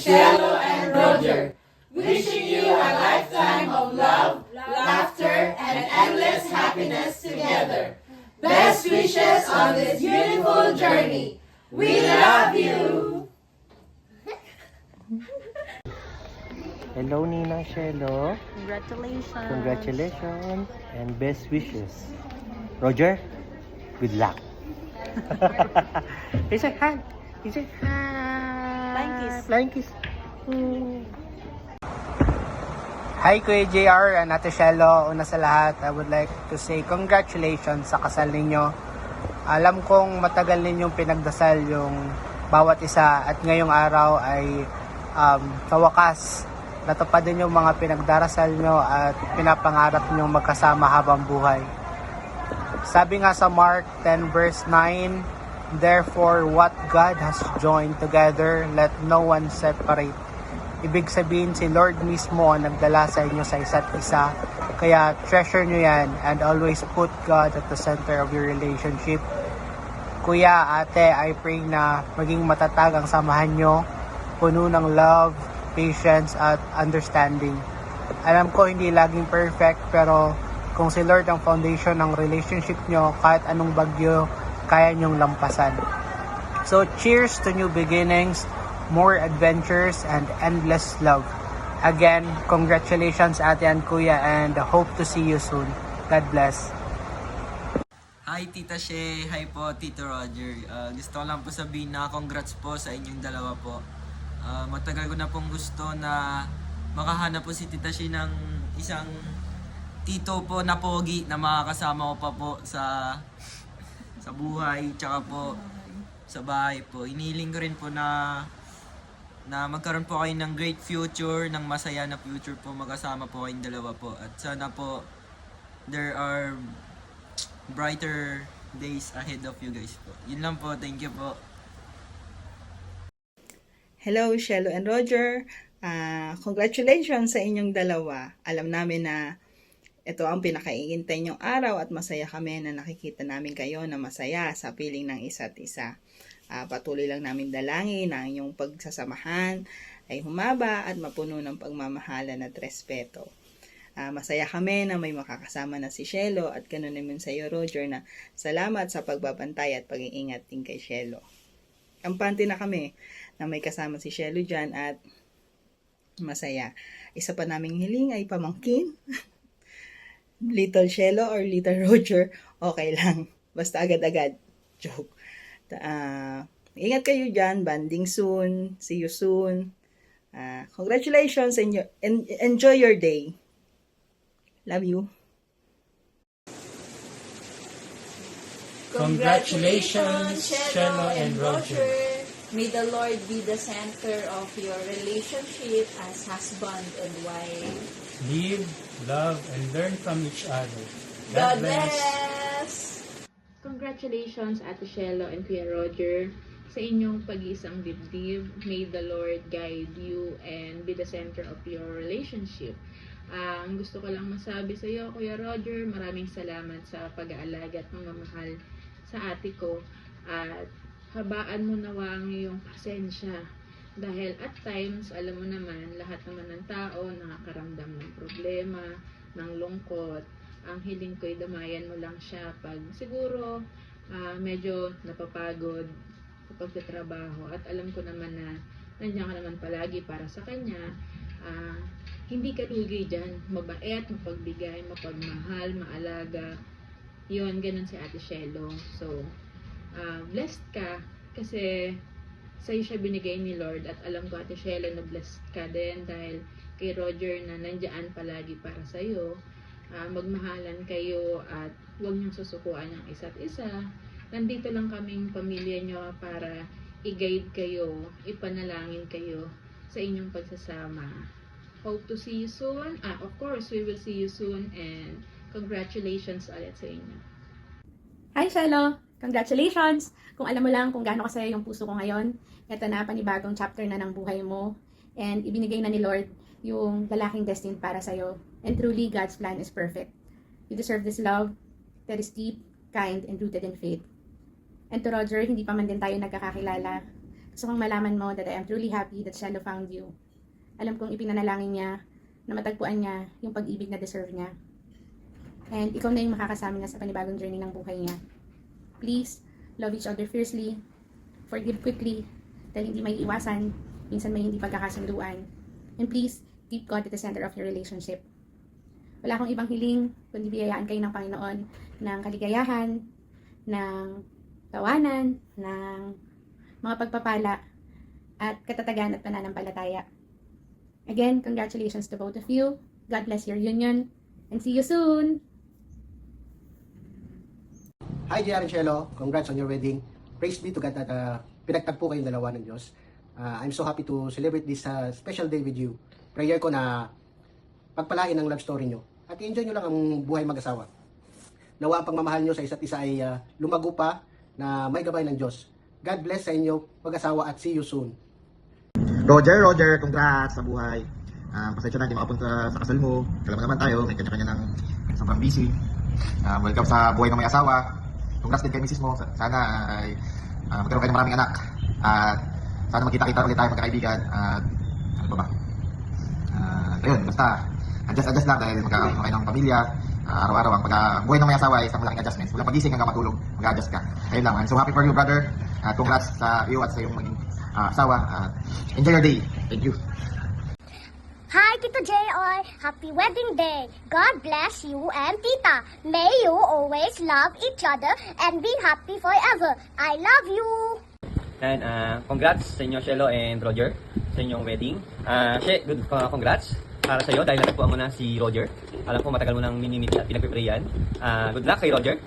Shelo and Roger, wishing you a lifetime of love, laughter, and endless happiness together. Best wishes on this beautiful journey. We love you! Hello, Ninang Shelo. Congratulations. Congratulations and best wishes. Roger, good luck. It's a hand. It's a hand. Flying kiss. Flying kiss. Hi, Kuya JR and Ate Shelo. Una sa lahat, I would like to say congratulations sa kasal ninyo. Alam kong matagal ninyong pinagdasal yung bawat isa at ngayong araw ay sa wakas natupad din yung mga pinagdarasal nyo at pinapangarap nyo magkasama habang buhay. Sabi nga sa Mark 10 verse 9, therefore what God has joined together, let no one separate. Ibig sabihin si Lord mismo ang nagdala sa inyo sa isa't isa. Kaya treasure nyo yan and always put God at the center of your relationship. Kuya, ate, I pray na maging matatag ang samahan nyo, puno ng love, patience at understanding. Alam ko hindi laging perfect pero kung si Lord ang foundation ng relationship nyo, kahit anong bagyo, kaya nyong lampasan. So cheers to new beginnings, more adventures and endless love. Again, congratulations ate and kuya and hope to see you soon. God bless. Hi Tita Shea, hi po Tito Roger. Gusto ko lang po sabihin na congrats po sa inyong dalawa po. Matagal ko na pong gusto na makahanap po si Tita Shea ng isang tito po na pogi na makakasama ko pa po sa buhay tsaka po sa bahay po. Inihiling ko rin po na magkaroon po kayo ng great future, ng masaya na future po, magkasama po kayong dalawa po. At sana po there are brighter days ahead of you guys po. Yun lang po, thank you po. Hello, Shelo and Roger. Congratulations sa inyong dalawa. Alam namin na ito ang pinakaiintay niyong araw at masaya kami na nakikita namin kayo na masaya sa piling ng isa't isa. Patuloy lang namin dalangin na inyong pagsasamahan ay humaba at mapuno ng pagmamahalan at respeto. Masaya kami na may makakasama na si Shelo at ganoon naman sa iyo, Roger, na salamat sa pagbabantay at pag-iingat din kay Shelo. Kampante na kami na may kasama si Shelo dyan at masaya. Isa pa naming hiling ay pamangkin. Little Shelo or Little Roger, okay lang. Basta agad-agad. Joke. Ingat kayo dyan. Banding soon. See you soon. Congratulations and enjoy your day. Love you. Congratulations, Shelo and Roger. May the Lord be the center of your relationship as husband and wife. Live, love, and learn from each other. God bless! Congratulations, Ate Shelo and Kuya Roger, sa inyong pag-iisang dibdib. May the Lord guide you and be the center of your relationship. Ang gusto ko lang masabi sa iyo, Kuya Roger, maraming salamat sa pag-aalaga at pagmamahal sa ate ko. At habaan mo nawa ang iyong pasensya. Dahil at times, alam mo naman, lahat naman ng tao nakakaramdam ng problema, ng lungkot. Ang hiling ko'y damayan mo lang siya pag siguro medyo napapagod kapag trabaho. At alam ko naman na nandiyan ka naman palagi para sa kanya. Hindi ka lugi dyan. Mabait, mapagbigay, mapagmahal, maalaga. Yun, ganun si Ate Shelo. So, blessed ka kasi sa'yo siya binigay ni Lord at alam ko Ate Shelo na blessed ka din dahil kay Roger na nandiyan palagi para sa'yo. Magmahalan kayo at huwag niyong susukuan ang isa't isa. Nandito lang kaming pamilya niyo para i-guide kayo, ipanalangin kayo sa inyong pagsasama. Hope to see you soon. Of course, we will see you soon and congratulations ulit sa inyo. Hi, Shelo! Congratulations! Kung alam mo lang kung gaano kasaya yung puso ko ngayon, eto na panibagong chapter na ng buhay mo and ibinigay na ni Lord yung lalaking destined para sa'yo. And truly, God's plan is perfect. You deserve this love that is deep, kind, and rooted in faith. And to Roger, hindi pa man din tayo nagkakakilala. Gusto kong malaman mo that I am truly happy that Shelo found you. Alam kong ipinanalangin niya na matagpuan niya yung pag-ibig na deserve niya. And ikaw na yung makakasama niya sa panibagong journey ng buhay niya. Please, love each other fiercely, forgive quickly, dahil hindi may iwasan, minsan may hindi pagkakasunduan. And please, keep God at the center of your relationship. Wala akong ibang hiling, kundi biyayaan kayo ng Panginoon ng kaligayahan, ng tawanan, ng mga pagpapala, at katatagan at pananampalataya. Again, congratulations to both of you. God bless your union, and see you soon! Hi, JR and Shelo. Congrats on your wedding. Praise be to God that pinagtagpo kayong dalawa ng Diyos. I'm so happy to celebrate this special day with you. Prayer ko na pagpalain ang love story nyo at i-enjoy nyo lang ang buhay mag-asawa. Nawa ang pagmamahal nyo sa isa't isa ay lumago pa na may gabay ng Diyos. God bless sa inyo mag-asawa at see you soon. Roger, congrats sa buhay. Pasensya na, hindi makapunta sa kasal mo. Alam naman tayo, may kanya-kanya ng sobrang busy. Welcome sa buhay ng may asawa. Congrats din kay misis mo. Sana ay magkaroon kayo ng maraming anak. At sana magkita-kita ulit tayo magkakaibigan. At ano pa ba? Ayun, basta adjust lang dahil magkakaroon kayo ng pamilya. Araw-araw ang buhay ng may asawa ay isang malaking adjustments. Mula pagising hanggang matulog, mag-adjust ka. Ayun lang, I'm so happy for you, brother. Congrats sa iyo at sa iyong maging asawa. Enjoy your day. Thank you. Hi, Tito JR! Happy wedding day! God bless you and Tita. May you always love each other and be happy forever. I love you! And congrats sa inyo, Shelo and Roger, sa inyong wedding. Good, congrats para sa iyo dahil natagpuan mo na si Roger. Alam ko matagal mo nang minimit at pinagpiprayan. Good luck kay Roger.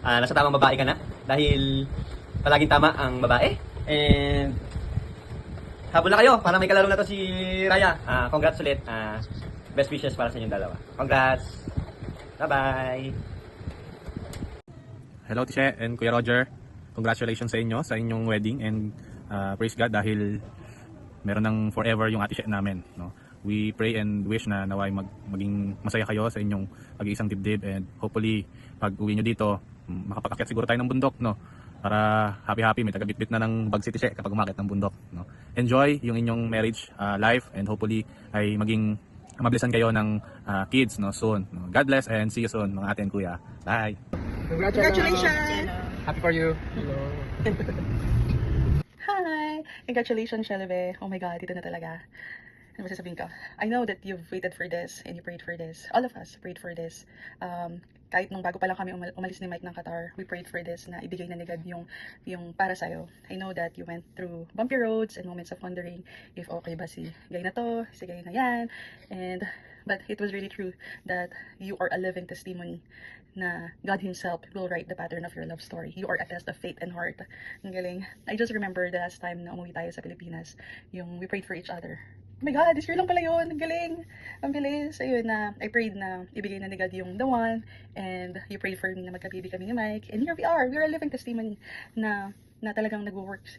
Nasa tamang babae ka na dahil palaging tama ang babae. And habol na kayo para may kalaro na to si Raya. Congrats ulit. Best wishes para sa inyong dalawa. Congrats. Bye-bye. Hello, Tisha and Kuya Roger. Congratulations sa inyo sa inyong wedding and praise God dahil meron ng forever yung Ate She namin. No? We pray and wish na naway maging masaya kayo sa inyong pag-iisang dibdib and hopefully pag uwi nyo dito, makapag-akyat siguro tayo ng bundok. No? Para happy may tagabitbit na ng bag si Tisha kapag umakyat ng bundok. No? Enjoy yung inyong marriage life and hopefully ay maging mablisan kayo ng kids no, soon. No? God bless and see you soon mga ate and kuya. Bye! Congratulations! Happy for you. Hi! Congratulations, Shelby. Oh my God, dito na talaga. Ano ba sasabihin ko? I know that you've waited for this and you prayed for this. All of us prayed for this. Kahit nung bago pa lang kami umalis ni Mike ng Qatar, we prayed for this na ibigay na ni God yung para sa'yo. I know that you went through bumpy roads and moments of wondering if okay ba si Gay na to, si Gay na yan. But it was really true that you are a living testimony na God Himself will write the pattern of your love story. You are a test of faith and heart. Ang galing. I just remember the last time na umuwi tayo sa Pilipinas, yung we prayed for each other. Oh my God, this year lang pala yun. Ang galing. Ang bilis. Ayun na, I prayed na ibigay na ni God yung the one, and you prayed for me na magka-baby kami ni Mike. And here we are. We are a living testimony na talagang nag-works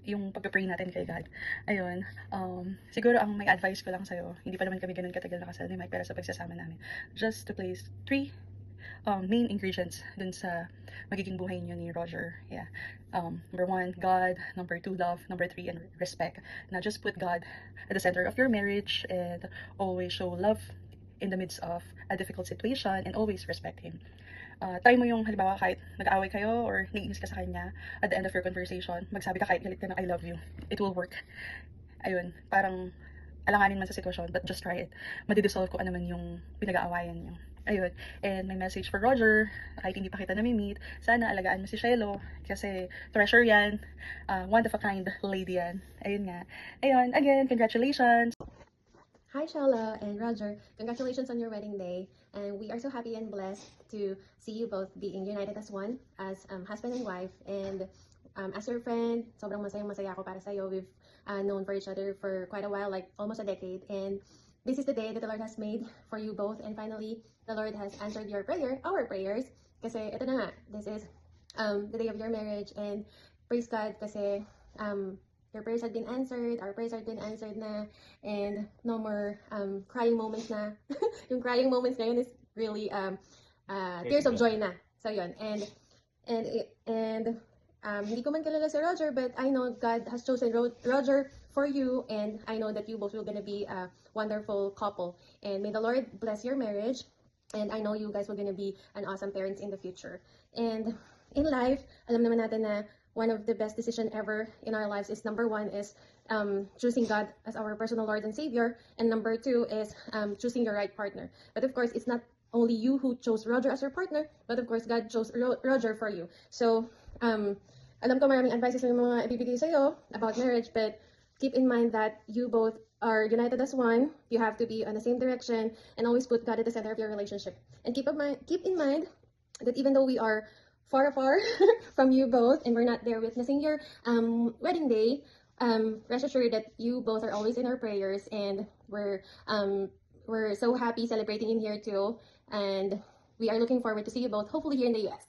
yung pag-pray natin kay God. Ayun. Siguro ang may advice ko lang sa'yo, hindi pa naman kami ganun katagal nakasal ni Mike, pero sa pagsasama namin, just to place 3 main ingredients dun sa magiging buhay niyo ni Roger. Yeah. Number 1, God. Number 2, love. Number 3, and respect. Now, just put God at the center of your marriage and always show love in the midst of a difficult situation and always respect Him. Try mo yung halimbawa kahit nag-aaway kayo or naiinis ka sa kanya, at the end of your conversation, magsabi ka kahit galit ka na I love you. It will work. Ayun, parang alanganin man sa sitwasyon, but just try it. Madidissolve ko ano man yung pinag-aawayan niyo. Ayun, and my message for Roger, kahit hindi pa kita nami-meet, sana alagaan mo si Shelo, kasi treasure yan, one of a kind lady yan. Ayun nga. Ayun, again, congratulations! Hi Shelo and Roger, congratulations on your wedding day, and we are so happy and blessed to see you both being united as one, as husband and wife, and as your friend, sobrang masaya ako para sa'yo. We've known for each other for quite a while, like almost a decade, and this is the day that the Lord has made for you both, and finally, the Lord has answered your prayer, our prayers, kasi ito na nga, this is the day of your marriage, and praise God kasi your prayers have been answered, our prayers have been answered na, and no more crying moments na. Yung crying moments ngayon is really tears of joy na. So yun, and Hindi ko man kilala si Roger, but I know God has chosen Roger for you, and I know that you both will gonna be a wonderful couple. And may the Lord bless your marriage, and I know you guys will gonna be an awesome parents in the future. And in life, alam naman natin na one of the best decision ever in our lives is number one is choosing God as our personal Lord and Savior, and number two is choosing your right partner. But of course, it's not only you who chose Roger as your partner, but of course, God chose Roger for you. So, alam ko maraming advices yung mga ibibigay sa'yo about marriage, but keep in mind that you both are united as one. You have to be on the same direction and always put God at the center of your relationship. And keep in mind that even though we are far from you both and we're not there witnessing your wedding day, rest assured that you both are always in our prayers, and we're so happy celebrating in here too, and we are looking forward to see you both hopefully here in the US.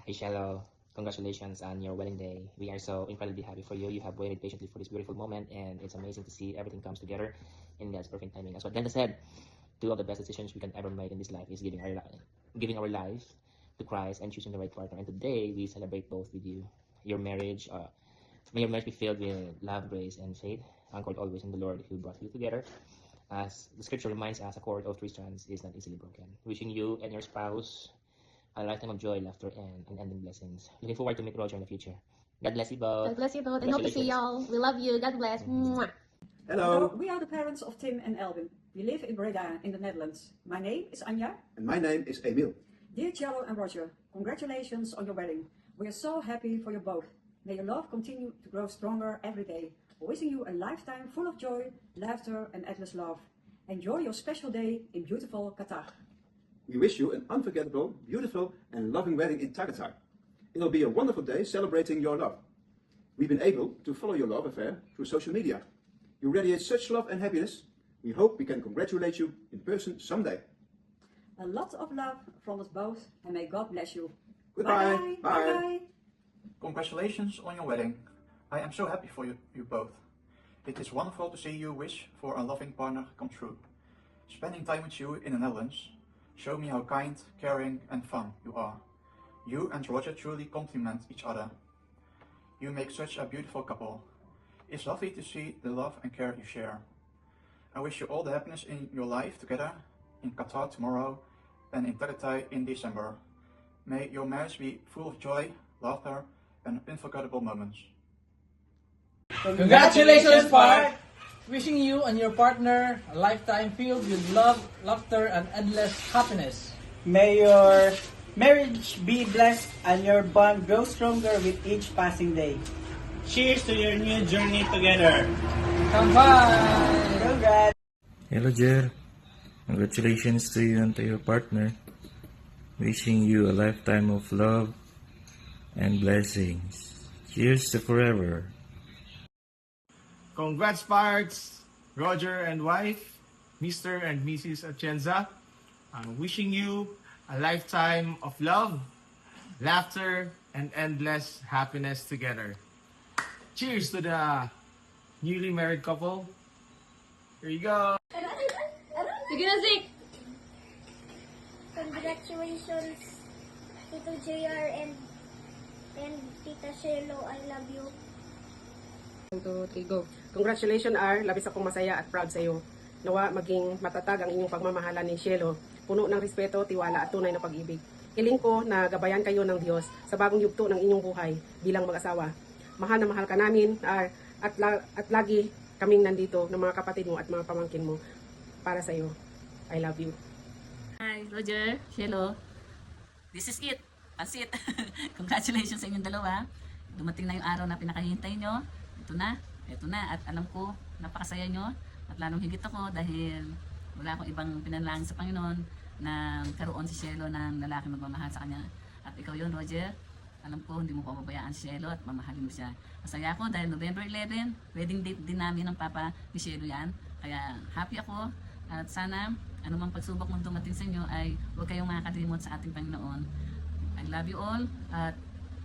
Hi, Shallow. Congratulations on your wedding day. We are so incredibly happy for you. You have waited patiently for this beautiful moment, and it's amazing to see everything comes together in God's perfect timing. As what Glenda said, two of the best decisions we can ever make in this life is giving our life to Christ and choosing the right partner. And today, we celebrate both with you. Your marriage, may your marriage be filled with love, grace, and faith, anchored always in the Lord who brought you together. As the scripture reminds us, a cord of three strands is not easily broken. Wishing you and your spouse a lifetime of joy, laughter, and unending blessings. Looking forward to meet Roger in the future. God bless you both. God bless you both, and hope to see y'all. We love you. God bless. Mwah. Hello, we are the parents of Tim and Elvin. We live in Breda in the Netherlands. My name is Anja. And my name is Emil. Dear Cello and Roger, congratulations on your wedding. We are so happy for you both. May your love continue to grow stronger every day. Wishing you a lifetime full of joy, laughter, and endless love. Enjoy your special day in beautiful Qatar. We wish you an unforgettable, beautiful, and loving wedding in Tagatar. It'll be a wonderful day celebrating your love. We've been able to follow your love affair through social media. You radiate such love and happiness. We hope we can congratulate you in person someday. A lot of love from us both, and may God bless you. Goodbye. Bye. Bye. Bye. Congratulations on your wedding. I am so happy for you both. It is wonderful to see you wish for a loving partner come true. Spending time with you in the Netherlands show me how kind, caring, and fun you are. You and Roger truly complement each other. You make such a beautiful couple. It's lovely to see the love and care you share. I wish you all the happiness in your life together in Qatar tomorrow and in Tagatai in December. May your marriage be full of joy, laughter, and unforgettable moments. Congratulations, Park! Wishing you and your partner a lifetime filled with love, laughter, and endless happiness. May your marriage be blessed and your bond grow stronger with each passing day. Cheers to your new journey together. Bye! Congrats! Hello, Jer. Congratulations to you and to your partner. Wishing you a lifetime of love and blessings. Cheers to forever. Congrats, Parts, Roger and wife, Mr. and Mrs. Atienza. I'm wishing you a lifetime of love, laughter, and endless happiness together. Cheers to the newly married couple. Here you go. Sige na, Zik! Congratulations, Tito JR and Tita Shelo. I love you. 1, 2, 3, go. Congratulations, R. Labis akong masaya at proud sa iyo. Nawa maging matatag ang inyong pagmamahalan ni Cielo, puno ng respeto, tiwala at tunay na pag-ibig. Hiling ko na gabayan kayo ng Diyos sa bagong yugto ng inyong buhay bilang mag-asawa. Mahal na mahal ka namin, R, at lagi kaming nandito ng mga kapatid mo at mga pamangkin mo para sa iyo. I love you. Hi, Roger, Cielo. This is it. That's it. Congratulations sa inyong dalawa. Dumating na yung araw na pinakahihintay nyo. Ito na, at alam ko, napakasaya nyo, at lalong higit ako dahil wala akong ibang pinanalangin sa Panginoon na karoon si Cielo ng lalaki magmamahal sa kanya. At ikaw yon, Roger, alam ko hindi mo pababayaan si Cielo at mamahalin mo siya. Masaya ako dahil November 11, wedding date din namin ng papa ni Cielo yan. Kaya happy ako at sana anumang pagsubok mong dumating sa inyo ay huwag kayong makakalimot sa ating Panginoon. I love you all at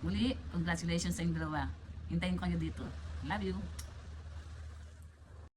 muli, congratulations sa inyong dalawa. Hintayin ko kayo dito. Love you.